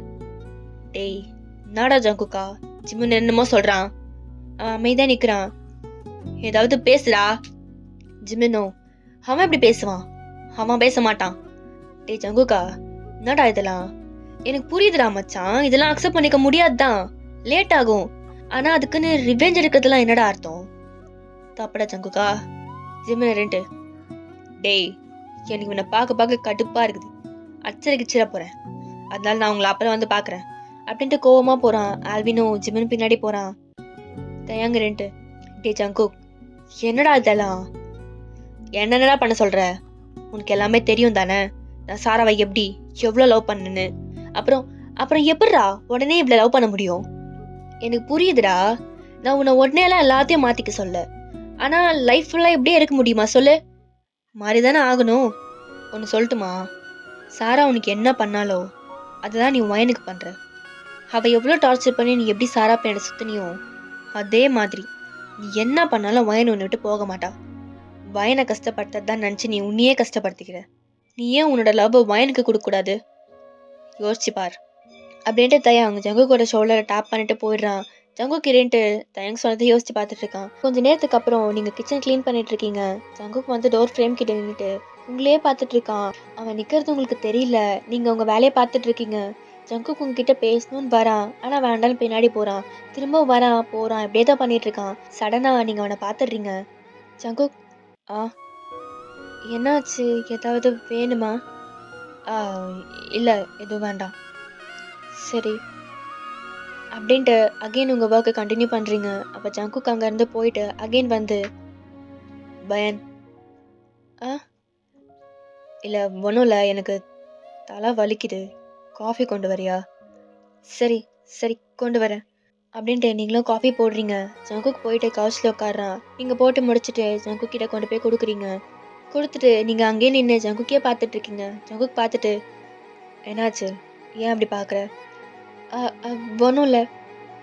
Speaker 1: டேய் என்னடா ஜங்குக்கா, ஜிமின் என்னமோ சொல்றான். அவன் அமைதியா நிக்கிறான். ஏதாவது பேசுடா. ஜிமினோ, அவன் எப்படி பேசுவான்? அவன் பேச மாட்டான். டேய் ஜங்குக்கா, என்னடா இதெல்லாம்? எனக்கு புரியுதுடா மச்சான், இதெல்லாம் அக்செப்ட் பண்ணிக்க முடியாதுதான், லேட் ஆகும். ஆனா அதுக்குன்னு ரிவெஞ்ச் எடுக்கிறதுலாம் என்னடா அர்த்தம்? தப்படா ஜங்குக்கா. ஜிமின், டேய் எனக்கு இவனை பார்க்க கடுப்பா இருக்குது, அச்சரிக்கிச்சிட போறேன், அதனால நான் உங்களை அப்புறம் வந்து பாக்குறேன் அப்படின்ட்டு கோவமா போறான். ஆல்வினும் ஜிமின் பின்னாடி போறான். தயங்குறேன்ட்டு, டே ஜங்குக், என்னடா இதெல்லாம்? என்னடா பண்ண சொல்ற? உனக்கு எல்லாமே தெரியும் தானே, நான் சாராவை எப்படி எவ்வளோ லவ் பண்ணேன்னு. அப்புறம் எப்படிடா உடனே இவ்வளோ லவ் பண்ண முடியும்? எனக்கு புரியுதுடா, நான் உன்னை உடனே எல்லாம் எல்லாத்தையும் மாத்திக்க சொல்ல, ஆனா லைஃப் ஃபுல்லாக எப்படியே இருக்க முடியுமா சொல்லு? மாறிதானே ஆகணும். ஒன்று சொல்லட்டுமா, சாரா உனக்கு என்ன பண்ணாலோ அதுதான் நீ வயனுக்கு பண்ற. அவ எவ்வளோ டார்ச்சர் பண்ணி நீ எப்படி சாரா பையனை சுத்தினியோ அதே மாதிரி நீ என்ன பண்ணாலும் வயன் உன்னை விட்டு போக மாட்டா. வயனை கஷ்டப்படுத்தது தான் நினச்சி நீ உன்னையே கஷ்டப்படுத்திக்கிற. நீ ஏன் உன்னோட லவ் வயனுக்கு கொடுக்கக்கூடாது? யோசிச்சு பார். அப்படின்ட்டு தயங் ஜங்குக்கோட ஷோல்டரை டேப் பண்ணிட்டு போயிடுறான். ஜங்குக் இருன்ட்டு தயங் சொன்னதை யோசிச்சு பார்த்துட்டு இருக்கான். கொஞ்ச நேரத்துக்கு அப்புறம் நீங்கள் கிச்சன் க்ளீன் பண்ணிட்டு இருக்கீங்க. ஜங்குக் வந்து டோர் ஃப்ரேம் கிட்ட நின்றுட்டு உங்களையே பார்த்துட்டு இருக்கான். அவன் நிற்கிறது உங்களுக்கு தெரியல. நீங்கள் உங்கள் வேலையை பார்த்துட்டு இருக்கீங்க. ஜங்குக் உங்ககிட்ட பேசணும்னு வரான், ஆனால் வேண்டான்னு பின்னாடி போகிறான். திரும்ப வரான் போகிறான், இப்படியே தான் பண்ணிட்டு இருக்கான். சடனாக நீங்கள் அவனை பார்த்துடுறீங்க. ஜங்குக், ஆ என்னாச்சு? ஏதாவது வேணுமா? ஆ இல்லை, எதுவும் வேண்டாம். சரி அப்படின்ட்டு அகெயின் உங்கள் ஒர்க்கை கண்டினியூ பண்ணுறீங்க. அப்போ ஜங்குக் அங்கேருந்து போயிட்டு அகெயின் வந்து பயன், ஆ இல்லை ஒன்றும் இல்லை, எனக்கு தலை வலிக்குது, காஃபி கொண்டு வரியா? சரி சரி கொண்டு வரேன் அப்படின்ட்டு நீங்களும் காஃபி போடுறீங்க. ஜங்குக் போயிட்டு கவுச்சில் உட்காடுறான். நீங்கள் போட்டு முடிச்சுட்டு ஜங்குக் கிட்ட கொண்டு போய் கொடுக்குறீங்க. கொடுத்துட்டு நீங்கள் அங்கேயே நின்று ஜங்குக்கே பார்த்துட்டு இருக்கீங்க. ஜங்குக் பார்த்துட்டு, என்னாச்சு, ஏன் அப்படி பார்க்குற? ஒன்றும் இல்லை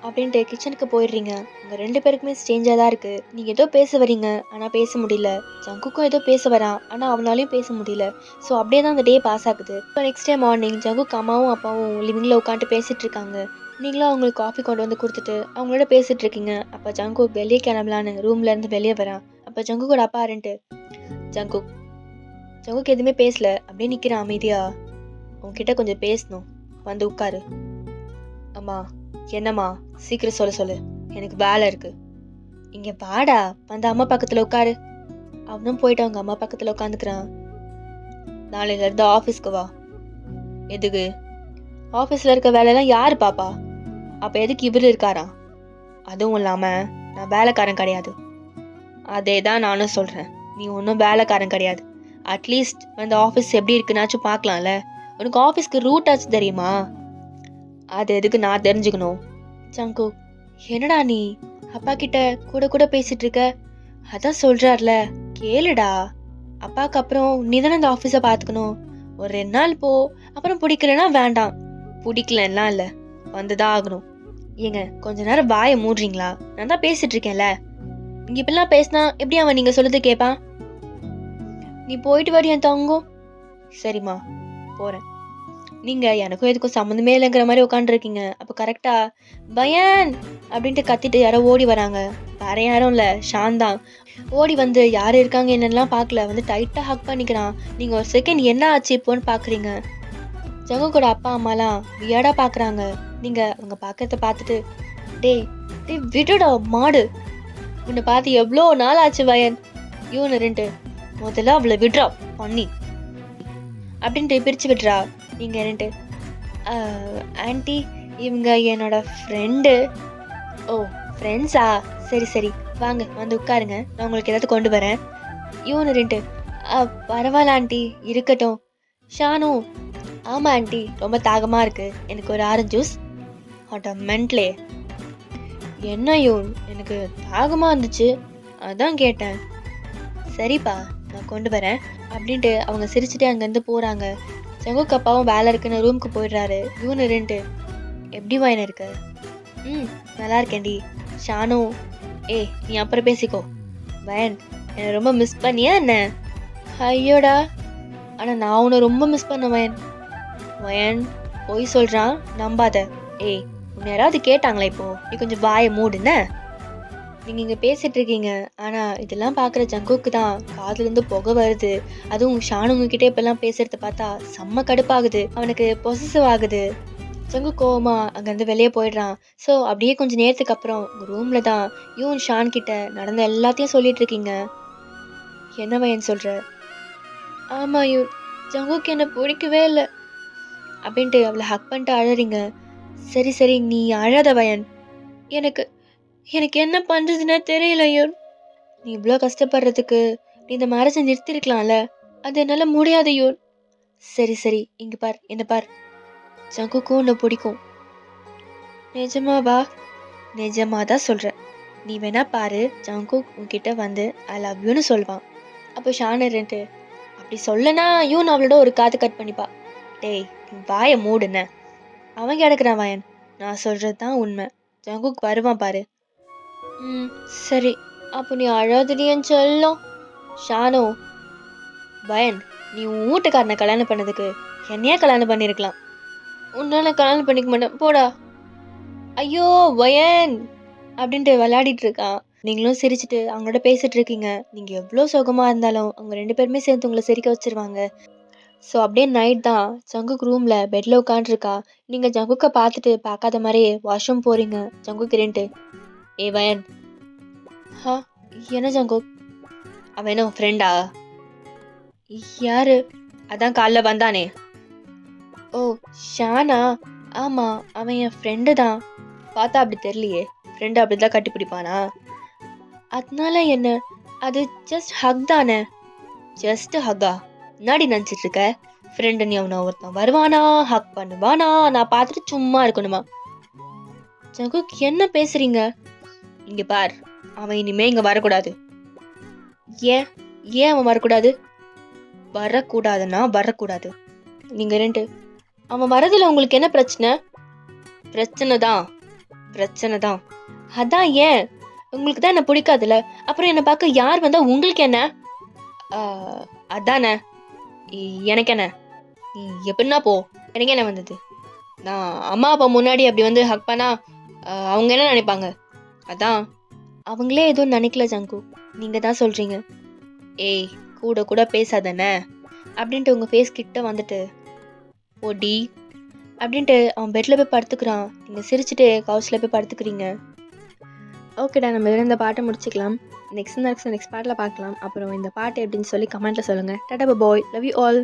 Speaker 1: அப்படின்ட்டு கிச்சனுக்கு போயிடுறீங்க. உங்கள் 2 பேருக்குமே ஸ்ட்ரேஞ்சாக தான் இருக்குது. நீங்கள் ஏதோ பேச வரீங்க, ஆனால் பேச முடியல. ஜங்குக்கும் ஏதோ பேச வரான், ஆனால் அவனாலையும் பேச முடியல. ஸோ அப்படியே தான் அந்த டே பாஸ் ஆகுது. இப்போ நெக்ஸ்ட் டே மார்னிங் ஜங்குக் அம்மாவும் அப்பாவும் லிவிங்கில் உட்காந்துட்டு பேசிகிட்டு இருக்காங்க. நீங்களும் அவங்களுக்கு காஃபி கொண்டு வந்து கொடுத்துட்டு அவங்களோட பேசிகிட்டு இருக்கீங்க. அப்போ ஜங்குக் வெளியே கிளம்பலான்னு ரூம்லேருந்து வெளியே வரான். அப்போ ஜங்குக்கோட அப்பா இருன்ட்டு, ஜங்குக் ஜங்குக் எதுவுமே பேசல, அப்படியே நிற்கிறான் அமைதியா. உங்ககிட்ட கொஞ்சம் பேசணும், வந்து உட்காரு. அம்மா, என்னம்மா, சீக்கிரம் சொல்லு, எனக்கு வேலை இருக்கு. இங்கே வாடா, வந்து அம்மா பக்கத்தில் உட்காரு. அவனும் போயிட்டு அவங்க அம்மா பக்கத்தில் உட்காந்துக்கிறான். நாளையிலேருந்து ஆஃபீஸ்க்கு வா. எதுக்கு? ஆஃபீஸில் இருக்க வேலையெல்லாம் யார் பாப்பா? அப்போ எதுக்கு இவர் இருக்காரா? அதுவும் இல்லாமல் நான் வேலைக்காரன் கிடையாது. அதே தான் நானும் சொல்கிறேன், நீ ஒன்றும் வேலைக்காரன் கிடையாது. அட்லீஸ்ட் வந்து ஆஃபீஸ் எப்படி இருக்குன்னாச்சும் பார்க்கலாம்ல. உனக்கு ஆஃபீஸ்க்கு ரூட் ஆச்சு தெரியுமா? அது எதுக்கு நான் தெரிஞ்சுக்கணும்? ஜங்குக், என்னடா நீ அப்பா கிட்ட கூட கூட பேசிட்டு இருக்க? அதான் சொல்றார்ல, கேளுடா. அப்பாவுக்கு அப்புறம் நீ தானே அந்த ஆஃபீஸை பார்த்துக்கணும். ஒரு 2 நாள் போ, அப்புறம் பிடிக்கலன்னா வேண்டாம். பிடிக்கலன்னா இல்லை, வந்துதான் ஆகணும். ஏங்க கொஞ்ச நேரம் வாயை மூடுறீங்களா? நான் தான் பேசிட்டு இருக்கேன்ல. இங்க இப்பெல்லாம் பேசினா எப்படி அவன் நீங்க சொல்றது கேட்பான்? நீ போயிட்டு வரி என் தங்கம். சரிம்மா, போறேன். நீங்க எனக்கும் எதுக்கும் சம்மந்தமே இல்லைங்கிற மாதிரி உட்காந்துருக்கீங்க. அப்போ கரெக்டா பயன் அப்படின்ட்டு கத்திட்டு யாரோ ஓடி வராங்க. வேற யாரும் இல்லை, ஷான் தான். ஓடி வந்து யார் இருக்காங்க என்னெல்லாம் பார்க்கல, வந்து டைட்டாக ஹக் பண்ணிக்கிறான். நீங்கள் ஒரு செகண்ட் என்ன ஆச்சு இப்போன்னு பார்க்குறீங்க. ஜங்குக்கோட அப்பா அம்மாலாம் வியர்டாக பார்க்குறாங்க. நீங்கள் அவங்க பார்க்கறத பார்த்துட்டு, டேய் டேய் விடுடா மாடு, உன்னை பார்த்து எவ்வளோ நாள் ஆச்சு பயன். இவனு 2 முதல்ல அவளை விட்றா பண்ணி அப்படின்ட்டு பிரித்து விட்றா. நீங்கள் 2 ஆன்ட்டி, இவங்க என்னோட ஃப்ரெண்டு. ஓ ஃப்ரெண்ட்ஸா? சரி சரி வாங்க, வந்து உட்காருங்க, நான் உங்களுக்கு ஏதாவது கொண்டு வரேன். இவனு 2 பரவாயில்ல ஆண்டி, இருக்கட்டும். ஷானு, ஆமாம் ஆண்டி, ரொம்ப தாகமாக இருக்குது, எனக்கு ஒரு ஆரஞ்சு ஜூஸ். மென்ட்லே. என்ன யூன், எனக்கு தாகமாக இருந்துச்சு, அதான் கேட்டேன். சரிப்பா, நான் கொண்டு வரேன் அப்படின்ட்டு அவங்க சிரிச்சுட்டே அங்கேருந்து போகிறாங்க. ஜங்குக் அப்பாவும் வேலை இருக்குன்னு ரூமுக்கு போயிடுறாரு. இவனு 2 எப்படி வாயின் இருக்கு? நல்லா இருக்கேன்டி. ஷானு, நீ அப்புறம் பேசிக்கோ. வயன், என்னை ரொம்ப மிஸ் பண்ணியா என்ன? ஐயோடா, ஆனால் நான் உன்னை ரொம்ப மிஸ் பண்ண வயன். வயன் போய் சொல்கிறான், நம்பாத. உன்னை யாராவது கேட்டாங்களா இப்போ? நீ கொஞ்சம் வாயை மூடுன. நீங்கள் இங்கே பேசிகிட்டு இருக்கீங்க, ஆனால் இதெல்லாம் பார்க்குற ஜங்குக்கு தான் காதுலேருந்து புகை வருது. அதுவும் ஷானுங்கக்கிட்டே இப்போல்லாம் பேசுகிறத பார்த்தா செம்ம கடுப்பாகுது. அவனுக்கு பொசசிவ் ஆகுது. ஜங்கு கோவமா அங்கேருந்து வெளியே போயிடுறான். ஸோ அப்படியே கொஞ்சம் நேரத்துக்கு அப்புறம் உங்கள் ரூமில் தான் யூன் ஷான் கிட்ட நடந்த எல்லாத்தையும் சொல்லிட்டு இருக்கீங்க. என்ன வயன் சொல்கிற? ஆமாம் யூன், ஜங்குக்கு என்னை பிடிக்கவே இல்லை அப்படின்ட்டு அவளை ஹக் பண்ணிட்டு அழறீங்க. சரி சரி நீ அழாத வயன், எனக்கு எனக்கு என்ன பண்ணுறதுன்னே தெரியல யூன். நீ இவ்வளோ கஷ்டப்படுறதுக்கு நீ இந்த மேரேஜை நிறுத்திருக்கலாம்ல, அது என்னால் முடியாது யூன். சரி சரி இங்கே பார், என்ன பார், ஜங்குக்கும் உன்னை பிடிக்கும். நிஜமாவா? நிஜமாக தான் சொல்கிறேன். நீ வேணா பாரு, ஜங்குக் உன்கிட்ட வந்து ஐ லவ் யூன்னு சொல்வான். அப்போ ஷான் இருந்துட்டு, அப்படி சொல்லனா யூன் அவளோட ஒரு காது கட் பண்ணிப்பா. டேய் நீ வாயை மூடுன. அவன் கிடக்குறான் வயன், நான் சொல்கிறது தான் உண்மை. ஜங்குக் வருவான் பாரு. சரி, அப்போ நீ அழாதடியன்னு சொல்லும். ஷானு, பயன், நீ உன் வீட்டுக்காரனை கல்யாணம் பண்ணதுக்கு என்னையே கல்யாணம் பண்ணியிருக்கலாம். உன்னால கல்யாணம் பண்ணிக்க மாட்டேன் போடா. ஐயோ வயன் அப்படின்ட்டு விளையாடிட்டு இருக்கான். நீங்களும் சிரிச்சுட்டு அவங்களோட பேசிட்டு இருக்கீங்க. நீங்க எவ்வளோ சுகமா இருந்தாலும் அவங்க 2 பேருமே சேர்ந்து உங்களை சிரிக்க வச்சிருவாங்க. ஸோ அப்படியே நைட் தான். ஜங்குக் ரூம்ல பெட்ல உட்காந்துருக்கா. நீங்க ஜங்குக்கை பார்த்துட்டு பார்க்காத மாதிரியே வாஷ்ரூம் போறீங்க. ஜங்குக் இருந்துட்டு, ஏ வயன். ஹா, என்ன ஜங்குக்? அவன் என்ன ஃப்ரெண்டா? யாரு? அதான் காலைல வந்தானே. ஓ, ஷானா? ஆமா, அவன் என் ஃப்ரெண்டு தான். பார்த்தா அப்படி தெரியலையே. ஃப்ரெண்டு அப்படிதான் கட்டி பிடிப்பானா? அதனால என்ன? அது ஜஸ்ட் ஹக் தானே. Just hakka? முன்னாடி நினச்சிட்டு இருக்க ஃப்ரெண்டு நீ அவனை ஒருத்தன் வருவானா, ஹக் பண்ணுவானா, நான் பார்த்துட்டு சும்மா இருக்கணுமா? ஜங்குக் என்ன பேசுறீங்க? இங்க பார், அவன் இனிமே இங்க வரக்கூடாது. ஏன் ஏன் அவன் வரக்கூடாது? வரக்கூடாதுன்னா வரக்கூடாது. நீங்க 2 அவன் வரதுல உங்களுக்கு என்ன பிரச்சனை? பிரச்சனை தான். அதான் ஏன்? உங்களுக்கு தான் என்ன பிடிக்காதுல்ல, அப்புறம் என்ன பார்க்க யார் வந்தா உங்களுக்கு என்ன? அதானே, எனக்கு என்ன? நீ எப்படின்னா போ, எனக்கு என்ன வந்தது? நான் அம்மா அப்பா முன்னாடி அப்படி வந்து ஹக் பண்ணா அவங்க என்ன நினைப்பாங்க? அதான். அவங்களே எதுவும் நினைக்கல ஜங்கு, நீங்க தான் சொல்றீங்க. ஏய், கூட கூட பேசாதானே அப்படின்ட்டு உங்க ஃபேஸ் கிட்ட வந்துட்டு ஓடி அப்படின்ட்டு அவன் பெட்ல போய் படுத்துக்கிறான். நீங்க சிரிச்சுட்டு கவுச்ல போய் படுத்துக்கிறீங்க. ஓகேடா, நம்ம இந்த பாட்டை முடிச்சுக்கலாம். நெக்ஸ்ட் பார்ட்டில் பார்க்கலாம். அப்புறம் இந்த பாட்டு எப்படின்னு சொல்லி கமெண்ட்ல சொல்லுங்க. டாடா பாய், லவ் யூ ஆல்.